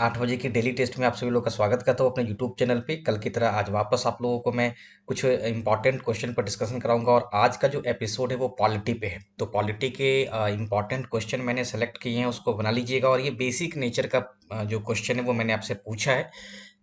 8 बजे के daily test में आप सभी लोगों का स्वागत करता हूँ अपने यूट्यूब चैनल पे। कल की तरह आज वापस आप लोगों को मैं कुछ इंपॉर्टेंट क्वेश्चन पर डिस्कशन कराऊंगा और आज का जो एपिसोड है वो पॉलिटी पे है। तो पॉलिटी के इंपॉर्टेंट क्वेश्चन मैंने सेलेक्ट किए हैं, उसको बना लीजिएगा। और ये बेसिक नेचर का जो क्वेश्चन है वो मैंने आपसे पूछा है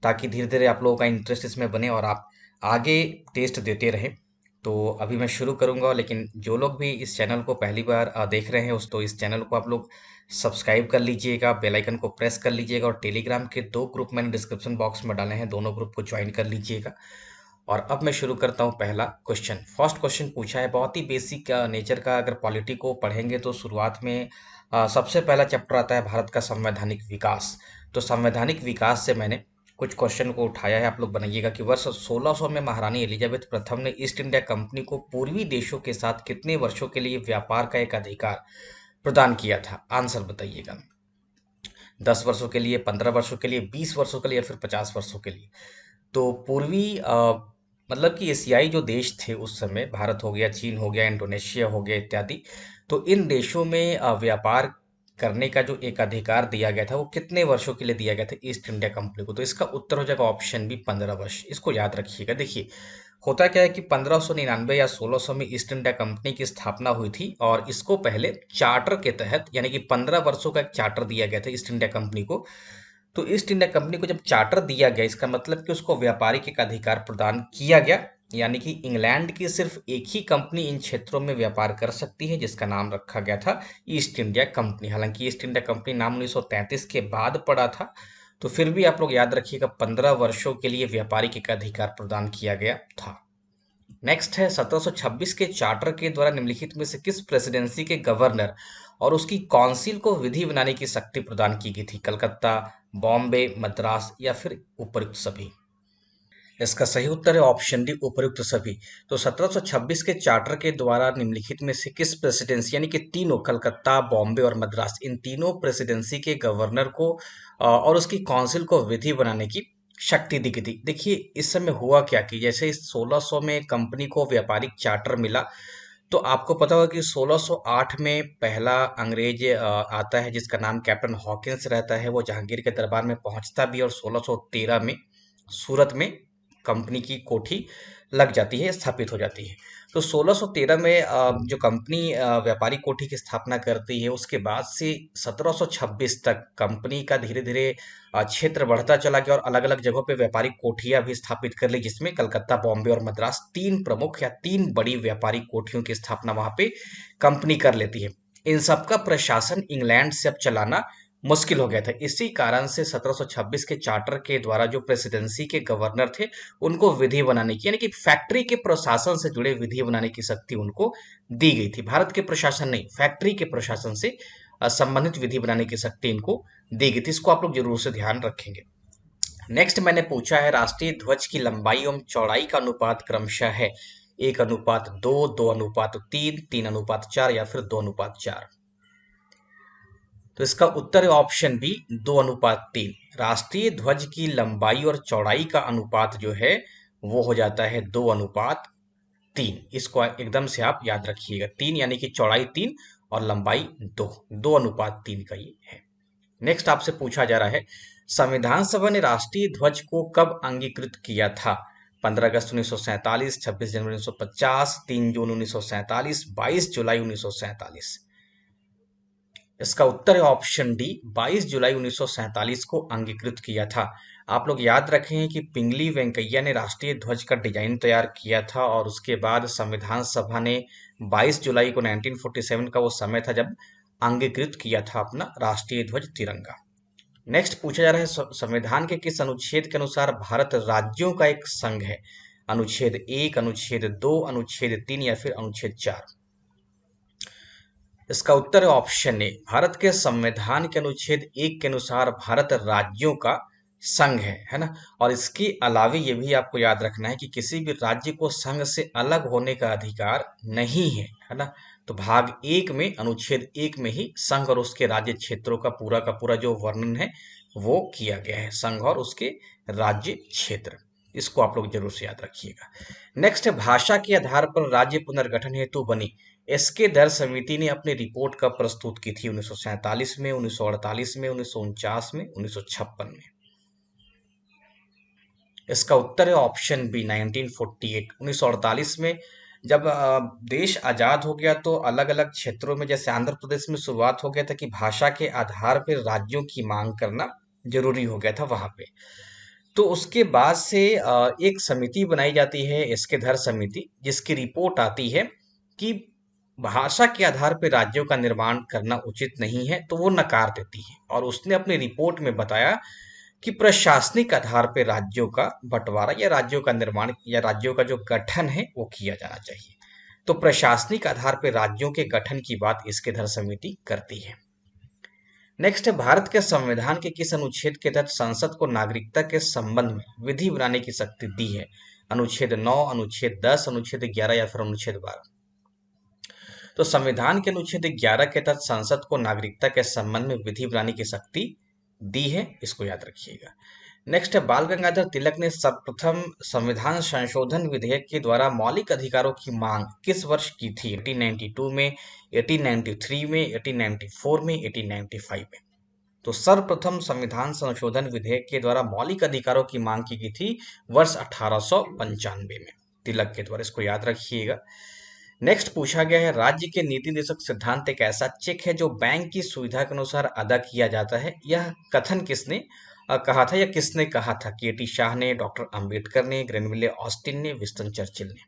ताकि धीरे धीरे आप लोगों का इंटरेस्ट इसमें बने और आप आगे टेस्ट देते रहें। तो अभी मैं शुरू करूंगा, लेकिन जो लोग भी इस चैनल को पहली बार देख रहे हैं तो इस चैनल को आप लोग सब्सक्राइब कर लीजिएगा, बेल आइकन को प्रेस कर लीजिएगा और टेलीग्राम के 2 ग्रुप मैंने डिस्क्रिप्शन बॉक्स में डाले हैं, दोनों ग्रुप को ज्वाइन कर लीजिएगा। और अब मैं शुरू करता हूं पहला क्वेश्चन। फर्स्ट क्वेश्चन पूछा है बहुत ही बेसिक नेचर का। अगर पॉलिटी को पढ़ेंगे तो शुरुआत में सबसे पहला चैप्टर आता है भारत का संवैधानिक विकास। तो संवैधानिक विकास से मैंने कुछ क्वेश्चन को उठाया है, आप लोग बनाइएगा कि वर्ष 1600 में महारानी एलिजाबेथ प्रथम ने ईस्ट इंडिया कंपनी को पूर्वी देशों के साथ कितने वर्षों के लिए व्यापार का एक अधिकार प्रदान किया था। आंसर बताइएगा। 10 वर्षों के लिए, 15 वर्षों के लिए, 20 वर्षों के लिए या फिर 50 वर्षों के लिए। तो पूर्वी मतलब कि एशियाई जो देश थे उस समय, भारत हो गया, चीन हो गया, इंडोनेशिया हो गया इत्यादि। तो इन देशों में व्यापार करने का जो एक अधिकार दिया गया था वो कितने वर्षों के लिए दिया गया था ईस्ट इंडिया कंपनी को। तो इसका उत्तर हो जाएगा ऑप्शन बी, 15 वर्ष। इसको याद रखिएगा। देखिए, होता क्या है कि 1599 या 1600 में ईस्ट इंडिया कंपनी की स्थापना हुई थी और इसको पहले चार्टर के तहत यानी कि 15 वर्षों का एक चार्टर दिया गया था ईस्ट इंडिया कंपनी को। तो ईस्ट इंडिया कंपनी को जब चार्टर दिया गया, इसका मतलब कि उसको व्यापारिक एक अधिकार प्रदान किया गया, यानी कि इंग्लैंड की सिर्फ एक ही कंपनी इन क्षेत्रों में व्यापार कर सकती है, जिसका नाम रखा गया था ईस्ट इंडिया कंपनी। हालांकि ईस्ट इंडिया कंपनी नाम 1933 के बाद पड़ा था, तो फिर भी आप लोग याद रखिएगा 15 वर्षों के लिए व्यापारिक एक अधिकार प्रदान किया गया था। नेक्स्ट है 1726 के चार्टर के द्वारा निम्नलिखित में से किस प्रेसिडेंसी के गवर्नर और उसकी काउंसिल को विधि बनाने की शक्ति प्रदान की गई थी। कलकत्ता, बॉम्बे, मद्रास या फिर उपयुक्त सभी। इसका सही उत्तर है ऑप्शन डी, उपयुक्त सभी। तो 1726 के चार्टर के द्वारा निम्नलिखित में से किस प्रेसिडेंसी यानी कि तीनों, कलकत्ता, बॉम्बे और मद्रास, इन तीनों प्रेसिडेंसी के गवर्नर को और उसकी काउंसिल को विधि बनाने की शक्ति दी गई थी। देखिए, इस समय हुआ क्या कि जैसे इस 1600 में कंपनी को व्यापारिक चार्टर मिला, तो आपको पता होगा कि 1608 में पहला अंग्रेज आता है जिसका नाम कैप्टन हॉकिंस रहता है। वो जहांगीर के दरबार में पहुंचता भी और 1613 में सूरत में कंपनी की कोठी लग जाती है, स्थापित हो जाती है। तो 1613 में जो कंपनी व्यापारिक कोठी की स्थापना करती है, उसके बाद से 1726 तक कंपनी का धीरे धीरे क्षेत्र बढ़ता चला गया और अलग अलग जगहों पे व्यापारिक कोठियां भी स्थापित कर ली, जिसमें कलकत्ता, बॉम्बे और मद्रास तीन प्रमुख या तीन बड़ी व्यापारिक कोठियों की स्थापना वहां पे कंपनी कर लेती है। इन सबका प्रशासन इंग्लैंड से अब चलाना मुश्किल हो गया था। इसी कारण से 1726 के चार्टर के द्वारा जो प्रेसिडेंसी के गवर्नर थे उनको विधि बनाने की यानी कि फैक्ट्री के प्रशासन से जुड़े विधि बनाने की शक्ति उनको दी गई थी। भारत के प्रशासन नहीं, फैक्ट्री के प्रशासन से संबंधित विधि बनाने की शक्ति इनको दी गई थी। इसको आप लोग जरूर से ध्यान रखेंगे। नेक्स्ट मैंने पूछा है राष्ट्रीय ध्वज की लंबाई एवं चौड़ाई का अनुपात क्रमशः है 1:2, 2:3, 3:4 या फिर 2:4। तो इसका उत्तर है ऑप्शन बी, 2:3। राष्ट्रीय ध्वज की लंबाई और चौड़ाई का अनुपात जो है वो हो जाता है 2:3। इसको एकदम से आप याद रखिएगा। 3 यानी कि चौड़ाई 3 और लंबाई 2, 2:3 का ये है। नेक्स्ट आपसे पूछा जा रहा है संविधान सभा ने राष्ट्रीय ध्वज को कब अंगीकृत किया था। 15 अगस्त 1947, 26 जनवरी 1950, 3 जून 1947, 22 जुलाई 1947। इसका उत्तर है ऑप्शन डी, 22 जुलाई 1947 को अंगीकृत किया था। आप लोग याद रखें कि पिंगली वेंकैया ने राष्ट्रीय ध्वज का डिजाइन तैयार किया था और उसके बाद संविधान सभा ने 22 जुलाई को 1947 का वो समय था जब अंगीकृत किया था अपना राष्ट्रीय ध्वज तिरंगा। नेक्स्ट पूछा जा रहा है संविधान के किस अनुच्छेद के अनुसार भारत राज्यों का एक संघ है। अनुच्छेद 1, अनुच्छेद 2, अनुच्छेद 3 या फिर अनुच्छेद 4। इसका उत्तर है ऑप्शन ए, भारत के संविधान के अनुच्छेद 1 के अनुसार भारत राज्यों का संघ है ना। और इसके अलावे ये भी आपको याद रखना है कि किसी भी राज्य को संघ से अलग होने का अधिकार नहीं है ना। तो भाग 1 में, अनुच्छेद 1 में ही संघ और उसके राज्य क्षेत्रों का पूरा जो वर्णन है वो किया गया है, संघ और उसके राज्य क्षेत्र। इसको आप लोग जरूर से याद रखिएगा। नेक्स्ट है भाषा के आधार पर राज्य पुनर्गठन हेतु बनी एसके धर समिति ने अपनी रिपोर्ट कब प्रस्तुत की थी? 1947 में, 1948 में, 1949 में, 1956 में। इसका उत्तर है ऑप्शन बी 1948। 1948 में जब देश आजाद हो गया तो अलग अलग क्षेत्रों में, जैसे आंध्र प्रदेश में शुरुआत हो गया था कि भाषा के आधार पर राज्यों की मांग करना जरूरी हो गया था वहां पे। तो उसके बाद से एक समिति बनाई जाती है एसके धर समिति, जिसकी रिपोर्ट आती है कि भाषा के आधार पर राज्यों का निर्माण करना उचित नहीं है, तो वो नकार देती है और उसने अपनी रिपोर्ट में बताया कि प्रशासनिक आधार पर राज्यों का बंटवारा या राज्यों का निर्माण या राज्यों का जो गठन है वो किया जाना चाहिए। तो प्रशासनिक आधार पर राज्यों के गठन की बात इसके धर समिति करती है। नेक्स्ट है, भारत के संविधान के किस अनुच्छेद के तहत संसद को नागरिकता के संबंध में विधि बनाने की शक्ति दी है? अनुच्छेद 9, अनुच्छेद 10, अनुच्छेद 11 या फिर अनुच्छेद 12? तो संविधान के अनुच्छेद 11 के तहत संसद को नागरिकता के संबंध में विधि बनाने की शक्ति दी है, इसको याद रखिएगा। नेक्स्ट है, बाल गंगाधर तिलक ने सर्वप्रथम संविधान संशोधन विधेयक के द्वारा मौलिक अधिकारों की मांग किस वर्ष की थी? 1892 में, 1893 में, 1894 में, 1895 में? तो सर्वप्रथम संविधान संशोधन विधेयक के द्वारा मौलिक अधिकारों की मांग की गई थी वर्ष 1895 में, तिलक के द्वारा, इसको याद रखिएगा। नेक्स्ट पूछा गया है, राज्य के नीति निर्देशक सिद्धांत एक ऐसा चेक है जो बैंक की सुविधा के अनुसार अदा किया जाता है। यह कथन किसने कहा था या किसने कहा था? केटी शाह ने, डॉक्टर अंबेडकर ने, ग्रेनविले ऑस्टिन ने, विंस्टन चर्चिल ने?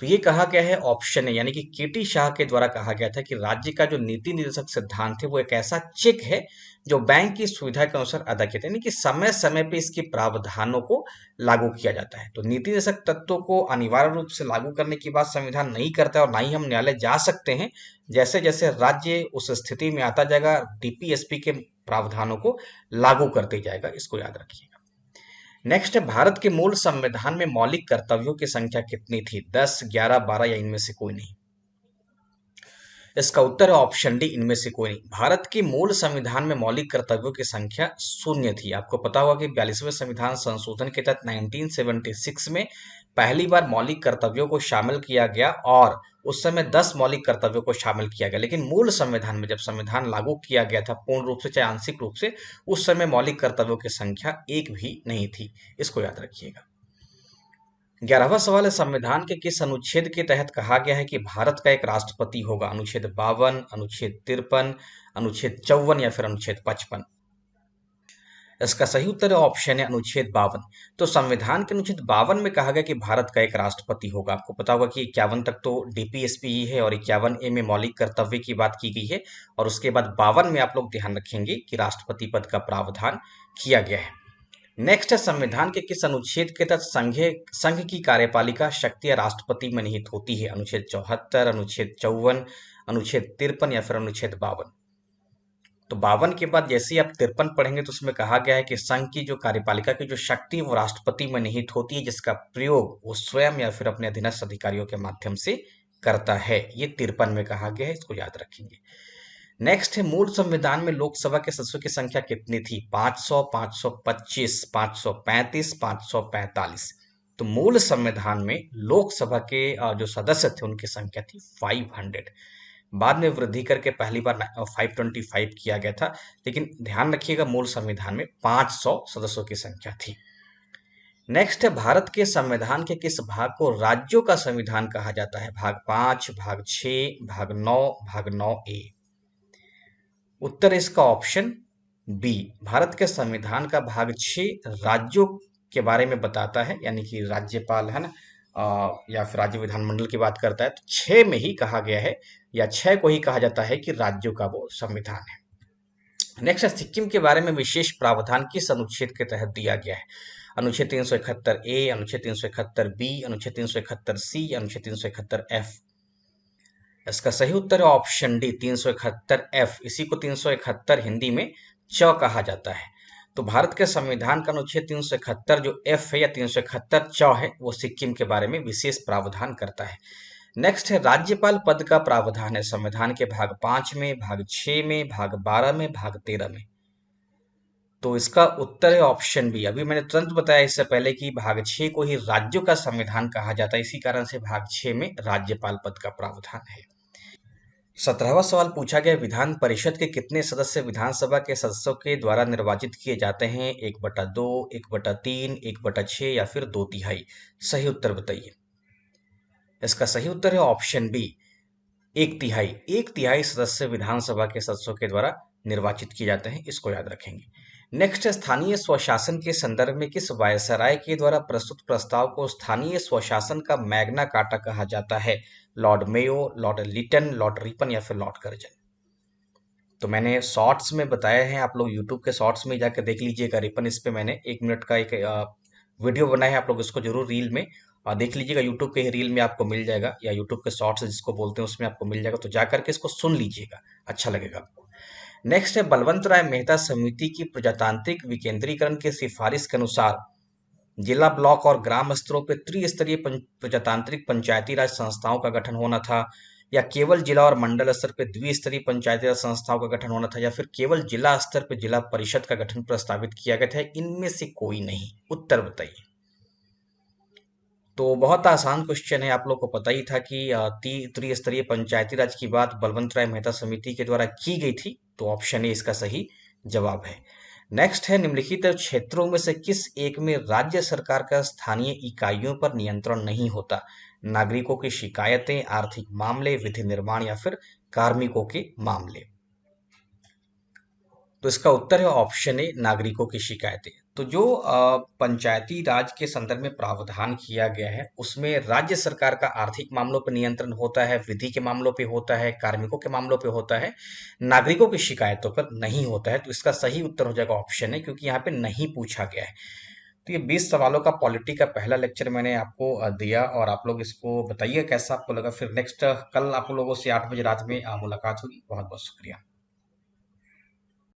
तो ये कहा गया है ऑप्शन है, यानी कि केटी शाह के द्वारा कहा गया था कि राज्य का जो नीति निर्देशक सिद्धांत है वो एक ऐसा चेक है जो बैंक की सुविधा के अनुसार अदा किया जाता है, यानी कि समय समय पे इसके प्रावधानों को लागू किया जाता है। तो नीति निर्देशक तत्वों को अनिवार्य रूप से लागू करने की बात संविधान नहीं करता है और ना ही हम न्यायालय जा सकते हैं। जैसे जैसे राज्य उस स्थिति में आता जाएगा, डीपीएसपी के प्रावधानों को लागू करते जाएगा, इसको याद रखिएगा। नेक्स्ट है, भारत के मूल संविधान में मौलिक कर्तव्यों की संख्या कितनी थी? 10, 11, 12 या इनमें से कोई नहीं? इसका उत्तर है ऑप्शन डी, इनमें से कोई नहीं। भारत के मूल संविधान में मौलिक कर्तव्यों की संख्या 0 थी। आपको पता होगा कि 42वें संविधान संशोधन के तहत 1976 में पहली बार मौलिक कर्तव्यों को शामिल किया गया और उस समय 10 मौलिक कर्तव्यों को शामिल किया गया, लेकिन मूल संविधान में जब संविधान लागू किया गया था पूर्ण रूप से चाहे आंशिक रूप से, उस समय मौलिक कर्तव्यों की संख्या 1 भी नहीं थी, इसको याद रखिएगा। 11वां सवाल है, संविधान के किस अनुच्छेद के तहत कहा गया है कि भारत का एक राष्ट्रपति होगा? अनुच्छेद 52, अनुच्छेद 53, अनुच्छेद 54 या फिर अनुच्छेद 55? इसका सही उत्तर है ऑप्शन है अनुच्छेद 52। तो संविधान के अनुच्छेद 52 में कहा गया कि भारत का एक राष्ट्रपति होगा। आपको पता होगा कि 51 तक तो डीपीएसपी ही है और 51A में मौलिक कर्तव्य की बात की गई है और उसके बाद 52 में आप लोग ध्यान रखेंगे कि राष्ट्रपति पद का प्रावधान किया गया है। नेक्स्ट है, संविधान के किस अनुच्छेद के तहत संघ की कार्यपालिका शक्तियां राष्ट्रपति में निहित होती है? अनुच्छेद 74, अनुच्छेद 54, अनुच्छेद 53 या फिर अनुच्छेद 52? तो 52 के बाद जैसे ही आप 53 पढ़ेंगे तो उसमें कहा गया है कि संघ की जो कार्यपालिका की जो शक्ति है वो राष्ट्रपति में निहित होती है, जिसका प्रयोग वो स्वयं या फिर अपने अधीनस्थ अधिकारियों के माध्यम से करता है। ये 53 में कहा गया है, इसको याद रखेंगे। नेक्स्ट है, मूल संविधान में लोकसभा के सदस्यों की संख्या कितनी थी? 500, 525, 535, 545? तो मूल संविधान में लोकसभा के जो सदस्य थे उनकी संख्या थी 500। बाद में वृद्धि करके पहली बार 525 किया गया था, लेकिन ध्यान रखिएगा मूल संविधान में 500 सदस्यों की संख्या थी। नेक्स्ट है, भारत के संविधान के किस भाग को राज्यों का संविधान कहा जाता है? भाग 5, भाग 6, भाग 9, भाग 9A? उत्तर इसका ऑप्शन बी। भारत के संविधान का भाग 6 राज्यों के बारे में बताता है, यानी कि राज्यपाल है ना, या फिर राज्य विधानमंडल की बात करता है, तो 6 में ही कहा गया है या 6 को ही कहा जाता है कि राज्यों का वो संविधान है। नेक्स्ट है, सिक्किम के बारे में विशेष प्रावधान किस अनुच्छेद के तहत दिया गया है? अनुच्छेद 371A, अनुच्छेद 371B, अनुच्छेद 371C, अनुच्छेद 371F? इसका सही उत्तर है ऑप्शन डी, 371F। इसी को 371 हिंदी में च कहा जाता है। तो भारत के संविधान का अनुच्छेद 371 जो F है या 371 च है, वो सिक्किम के बारे में विशेष प्रावधान करता है। नेक्स्ट है, राज्यपाल पद का प्रावधान है संविधान के भाग 5 में, भाग 6 में, भाग 12 में, भाग 13 में? तो इसका उत्तर है ऑप्शन बी। अभी मैंने तुरंत बताया इससे पहले कि भाग 6 को ही राज्यों का संविधान कहा जाता है, इसी कारण से भाग 6 में राज्यपाल पद का प्रावधान है। 17वां सवाल पूछा गया, विधान परिषद के कितने सदस्य विधानसभा के सदस्यों के द्वारा निर्वाचित किए जाते हैं? 1/2, 1/3, 1/6 या फिर 2/3? सही उत्तर बताइए। इसका सही उत्तर है ऑप्शन बी, 1/3। 1/3 सदस्य विधानसभा के सदस्यों के द्वारा निर्वाचित किए जाते हैं, इसको याद रखेंगे। नेक्स्ट है, स्थानीय स्वशासन के संदर्भ में किस वायसराय के द्वारा प्रस्तुत प्रस्ताव को स्थानीय स्वशासन का मैग्ना कार्टा कहा जाता है? Lord Mayo, Lord Lytton, Lord Ripon या फिर लॉर्ड कर्जन? तो मैंने शॉर्ट्स में बताया है, आप लोग यूट्यूब के शॉर्ट्स में जाकर देख लीजिएगा। रिपन इस पे मैंने 1 मिनट का एक वीडियो बनाया है, आप लोग इसको जरूर रील में देख लीजिएगा। यूट्यूब के ही रील में आपको मिल जाएगा, या यूट्यूब के शॉर्ट्स जिसको बोलते हैं उसमें आपको मिल जाएगा, तो जाकर के इसको सुन लीजिएगा, अच्छा लगेगा आपको। नेक्स्ट है, बलवंत राय मेहता समिति की प्रजातांत्रिक विकेंद्रीकरण की सिफारिश के अनुसार जिला, ब्लॉक और ग्राम स्तरों पर त्रिस्तरीय प्रजातांत्रिक पंचायती राज संस्थाओं का गठन होना था, या केवल जिला और मंडल स्तर पर द्विस्तरीय पंचायती राज संस्थाओं का गठन होना था, या फिर केवल जिला स्तर पर जिला परिषद का गठन प्रस्तावित किया गया था? इनमें से कोई नहीं। उत्तर बताइए। तो बहुत आसान क्वेश्चन है, आप लोग को पता ही था कि त्रिस्तरीय पंचायती राज की बात बलवंत राय मेहता समिति के द्वारा की गई थी, तो ऑप्शन ए इसका सही जवाब है। नेक्स्ट है, निम्नलिखित क्षेत्रों में से किस एक में राज्य सरकार का स्थानीय इकाइयों पर नियंत्रण नहीं होता? नागरिकों की शिकायतें, आर्थिक मामले, विधि निर्माण या फिर कार्मिकों के मामले? तो इसका उत्तर है ऑप्शन ए, नागरिकों की शिकायतें। तो जो पंचायती राज के संदर्भ में प्रावधान किया गया है, उसमें राज्य सरकार का आर्थिक मामलों पर नियंत्रण होता है, विधि के मामलों पे होता है, कार्मिकों के मामलों पे होता है, नागरिकों की शिकायतों पर नहीं होता है। तो इसका सही उत्तर हो जाएगा ऑप्शन है, क्योंकि यहाँ पे नहीं पूछा गया है। तो ये 20 सवालों का पॉलिटी का पहला लेक्चर मैंने आपको दिया, और आप लोग इसको बताइए कैसा आपको लगा। फिर नेक्स्ट कल आप लोगों से 8 बजे रात में मुलाकात होगी। बहुत बहुत शुक्रिया।